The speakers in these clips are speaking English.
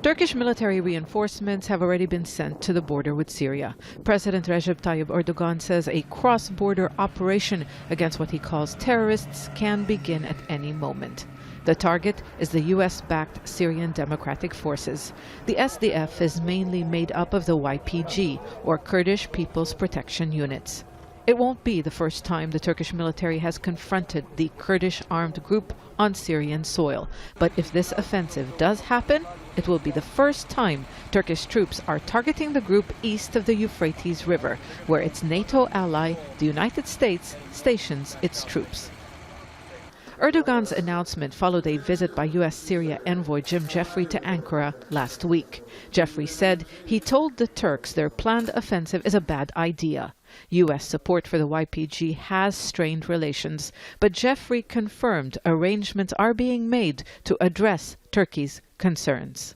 Turkish military reinforcements have already been sent to the border with Syria. President Recep Tayyip Erdogan says a cross-border operation against what he calls terrorists can begin at any moment. The target is the U.S.-backed Syrian Democratic Forces. The SDF is mainly made up of the YPG, or Kurdish People's Protection Units. It won't be the first time the Turkish military has confronted the Kurdish armed group on Syrian soil. But if this offensive does happen, it will be the first time Turkish troops are targeting the group east of the Euphrates River, where its NATO ally, the United States, stations its troops. Erdogan's announcement followed a visit by U.S. Syria envoy Jim Jeffrey to Ankara last week. Jeffrey said he told the Turks their planned offensive is a bad idea. U.S. support for the YPG has strained relations, but Jeffrey confirmed arrangements are being made to address Turkey's concerns.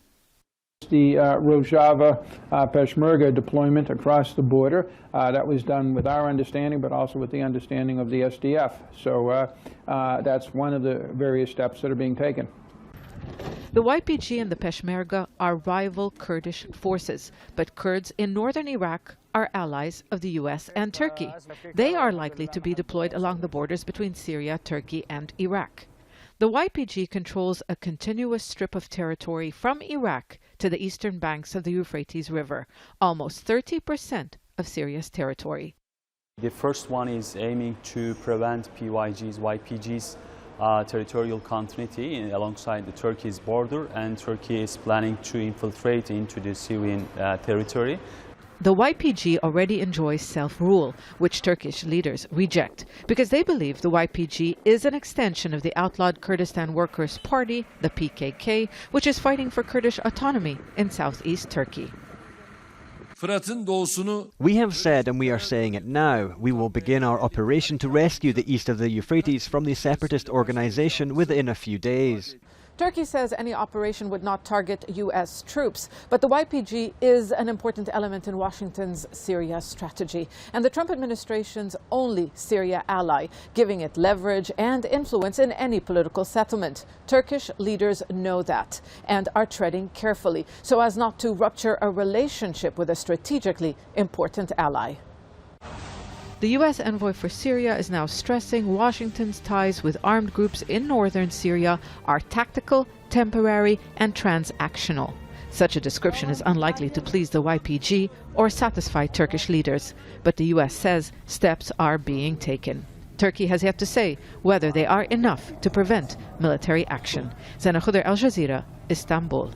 The Rojava Peshmerga deployment across the border, that was done with our understanding, but also with the understanding of the SDF. So that's one of the various steps that are being taken. The YPG and the Peshmerga are rival Kurdish forces, but Kurds in northern Iraq are allies of the U.S. and Turkey. They are likely to be deployed along the borders between Syria, Turkey, and Iraq. The YPG controls a continuous strip of territory from Iraq to the eastern banks of the Euphrates River, almost 30% of Syria's territory. The first one is aiming to prevent YPG's territorial continuity alongside the Turkey's border, and Turkey is planning to infiltrate into the Syrian territory. The YPG already enjoys self-rule, which Turkish leaders reject, because they believe the YPG is an extension of the outlawed Kurdistan Workers Party, the PKK, which is fighting for Kurdish autonomy in southeast Turkey. We have said, and we are saying it now, we will begin our operation to rescue the east of the Euphrates from the separatist organization within a few days. Turkey says any operation would not target U.S. troops, but the YPG is an important element in Washington's Syria strategy and the Trump administration's only Syria ally, giving it leverage and influence in any political settlement. Turkish leaders know that and are treading carefully so as not to rupture a relationship with a strategically important ally. The U.S. envoy for Syria is now stressing Washington's ties with armed groups in northern Syria are tactical, temporary, and transactional. Such a description is unlikely to please the YPG or satisfy Turkish leaders, but the U.S. says steps are being taken. Turkey has yet to say whether they are enough to prevent military action. ZEINA KHODR, Al Jazeera, Istanbul.